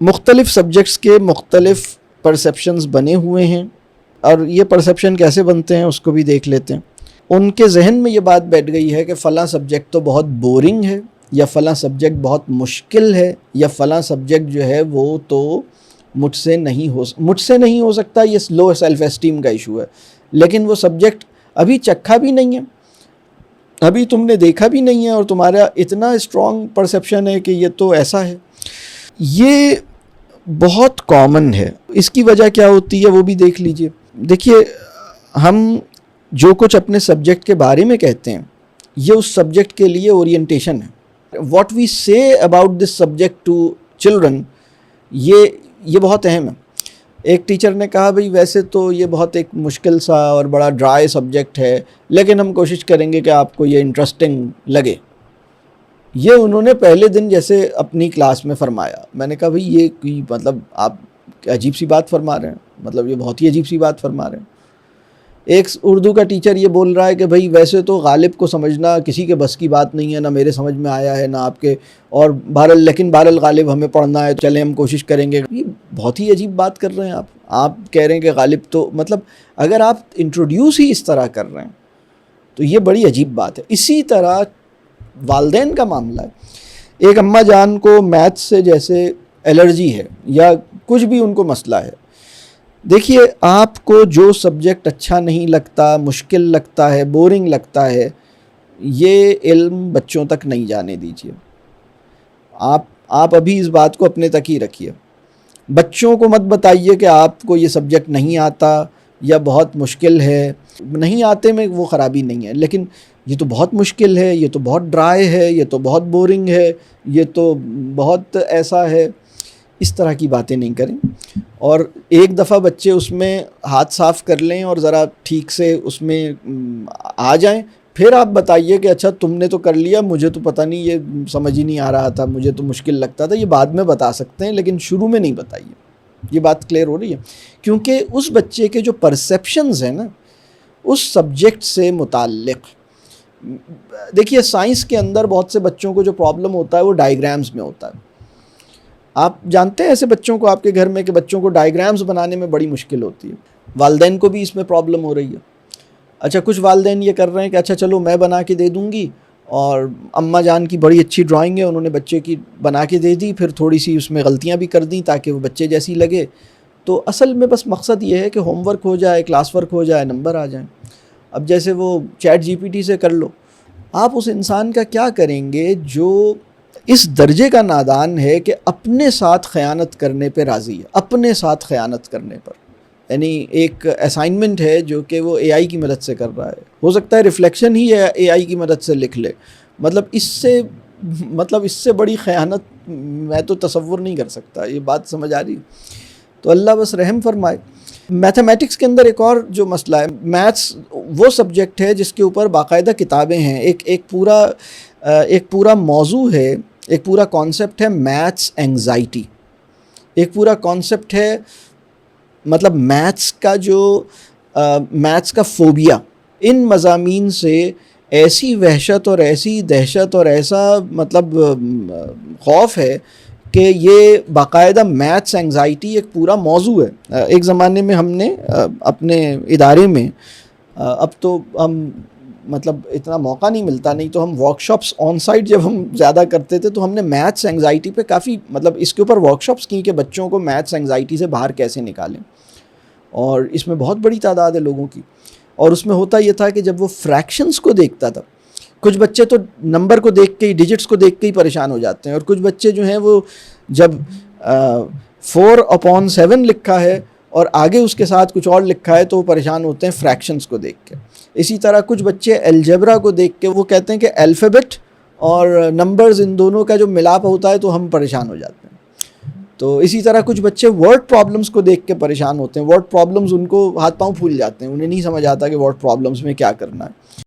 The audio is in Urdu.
مختلف سبجیکٹس کے مختلف پرسیپشنز بنے ہوئے ہیں، اور یہ پرسیپشن کیسے بنتے ہیں اس کو بھی دیکھ لیتے ہیں۔ ان کے ذہن میں یہ بات بیٹھ گئی ہے کہ فلاں سبجیکٹ تو بہت بورنگ ہے، یا فلاں سبجیکٹ بہت مشکل ہے، یا فلاں سبجیکٹ جو ہے وہ تو مجھ سے نہیں ہو سکتا۔ یہ لو سیلف اسٹیم کا ایشو ہے، لیکن وہ سبجیکٹ ابھی چکھا بھی نہیں ہے، ابھی تم نے دیکھا بھی نہیں ہے، اور تمہارا اتنا اسٹرانگ پرسیپشن ہے کہ یہ تو ایسا ہے۔ یہ بہت کامن ہے۔ اس کی وجہ کیا ہوتی ہے وہ بھی دیکھ لیجئے۔ دیکھیے، ہم جو کچھ اپنے سبجیکٹ کے بارے میں کہتے ہیں یہ اس سبجیکٹ کے لیے اورینٹیشن ہے۔ What we say about this subject to children, یہ بہت اہم ہے۔ ایک ٹیچر نے کہا بھئی ویسے تو یہ بہت ایک مشکل سا اور بڑا ڈرائی سبجیکٹ ہے، لیکن ہم کوشش کریں گے کہ آپ کو یہ انٹرسٹنگ لگے۔ یہ انہوں نے پہلے دن جیسے اپنی کلاس میں فرمایا۔ میں نے کہا بھئی یہ کوئی مطلب آپ عجیب سی بات فرما رہے ہیں، مطلب یہ بہت ہی عجیب سی بات فرما رہے ہیں۔ ایک اردو کا ٹیچر یہ بول رہا ہے کہ بھئی ویسے تو غالب کو سمجھنا کسی کے بس کی بات نہیں ہے، نہ میرے سمجھ میں آیا ہے نہ آپ کے، اور لیکن بہرحال غالب ہمیں پڑھنا ہے، چلیں ہم کوشش کریں گے۔ یہ بہت ہی عجیب بات کر رہے ہیں آپ کہہ رہے ہیں کہ غالب تو، مطلب اگر آپ انٹروڈیوس ہی اس طرح کر رہے ہیں تو یہ بڑی عجیب بات ہے۔ اسی طرح والدین کا معاملہ ہے۔ ایک اماں جان کو میتھ سے جیسے الرجی ہے یا کچھ بھی ان کو مسئلہ ہے، دیکھیے آپ کو جو سبجیکٹ اچھا نہیں لگتا، مشکل لگتا ہے، بورنگ لگتا ہے، یہ علم بچوں تک نہیں جانے دیجیے۔ آپ ابھی اس بات کو اپنے تک ہی رکھیے۔ بچوں کو مت بتائیے کہ آپ کو یہ سبجیکٹ نہیں آتا یا بہت مشکل ہے۔ نہیں آتے میں وہ خرابی نہیں ہے، لیکن یہ تو بہت مشکل ہے، یہ تو بہت ڈرائی ہے، یہ تو بہت بورنگ ہے، یہ تو بہت ایسا ہے، اس طرح کی باتیں نہیں کریں۔ اور ایک دفعہ بچے اس میں ہاتھ صاف کر لیں اور ذرا ٹھیک سے اس میں آ جائیں، پھر آپ بتائیے کہ اچھا تم نے تو کر لیا، مجھے تو پتہ نہیں، یہ سمجھ ہی نہیں آ رہا تھا، مجھے تو مشکل لگتا تھا۔ یہ بعد میں بتا سکتے ہیں، لیکن شروع میں نہیں بتائیے۔ یہ بات کلیئر ہو رہی ہے؟ کیونکہ اس بچے کے جو پرسیپشنز ہیں نا اس سبجیکٹ سے متعلق، دیکھیے سائنس کے اندر بہت سے بچوں کو جو پرابلم ہوتا ہے وہ ڈائیگرامز میں ہوتا ہے۔ آپ جانتے ہیں ایسے بچوں کو آپ کے گھر میں کہ بچوں کو ڈائیگرامز بنانے میں بڑی مشکل ہوتی ہے۔ والدین کو بھی اس میں پرابلم ہو رہی ہے۔ اچھا کچھ والدین یہ کر رہے ہیں کہ اچھا چلو میں بنا کے دے دوں گی، اور اماں جان کی بڑی اچھی ڈرائنگ ہے، انہوں نے بچے کی بنا کے دے دی، پھر تھوڑی سی اس میں غلطیاں بھی کر دیں تاکہ وہ بچے جیسی لگے۔ تو اصل میں بس مقصد یہ ہے کہ ہوم ورک ہو جائے، کلاس ورک ہو جائے، نمبر آ جائیں۔ اب جیسے وہ چیٹ جی پی ٹی سے کر لو، آپ اس انسان کا کیا کریں گے جو اس درجے کا نادان ہے کہ اپنے ساتھ خیانت کرنے پہ راضی ہے، اپنے ساتھ خیانت کرنے پر۔ یعنی ایک اسائنمنٹ ہے جو کہ وہ اے آئی کی مدد سے کر رہا ہے، ہو سکتا ہے ریفلیکشن ہی اے آئی کی مدد سے لکھ لے۔ مطلب اس سے بڑی خیانت میں تو تصور نہیں کر سکتا۔ یہ بات سمجھ آ رہی؟ تو اللہ بس رحم فرمائے۔ میتھمیٹکس کے اندر ایک اور جو مسئلہ ہے، میتھس وہ سبجیکٹ ہے جس کے اوپر باقاعدہ کتابیں ہیں، ایک پورا موضوع ہے، ایک پورا کانسیپٹ ہے میتھس اینگزائٹی، ایک پورا کانسیپٹ ہے مطلب میتھس کا فوبیا۔ ان مضامین سے ایسی وحشت اور ایسی دہشت اور ایسا مطلب خوف ہے کہ یہ باقاعدہ میتھس اینگزائٹی ایک پورا موضوع ہے۔ ایک زمانے میں ہم نے اپنے ادارے میں، اب تو ہم مطلب اتنا موقع نہیں ملتا، نہیں تو ہم ورک شاپس آن سائٹ جب ہم زیادہ کرتے تھے تو ہم نے میتھس اینگزائٹی پہ کافی مطلب اس کے اوپر ورک شاپس کی کہ بچوں کو میتھس اینگزائٹی سے باہر کیسے نکالیں، اور اس میں بہت بڑی تعداد ہے لوگوں کی۔ اور اس میں ہوتا یہ تھا کہ جب وہ فریکشنز کو دیکھتا تھا، کچھ بچے تو نمبر کو دیکھ کے ہی، ڈیجٹس کو دیکھ کے ہی پریشان ہو جاتے ہیں، اور کچھ بچے جو ہیں وہ جب 4/7 لکھا ہے اور آگے اس کے ساتھ کچھ اور لکھا ہے تو وہ پریشان ہوتے ہیں فریکشنز کو دیکھ کے۔ اسی طرح کچھ بچے الجبرا کو دیکھ کے وہ کہتے ہیں کہ الفابیٹ اور نمبرز ان دونوں کا جو ملاپ ہوتا ہے تو ہم پریشان ہو جاتے ہیں۔ تو اسی طرح کچھ بچے ورڈ پرابلمز کو دیکھ کے پریشان ہوتے ہیں، ورڈ پرابلمز ان کو ہاتھ پاؤں پھول جاتے ہیں، انہیں نہیں سمجھ آتا کہ ورڈ پرابلمز میں کیا کرنا ہے۔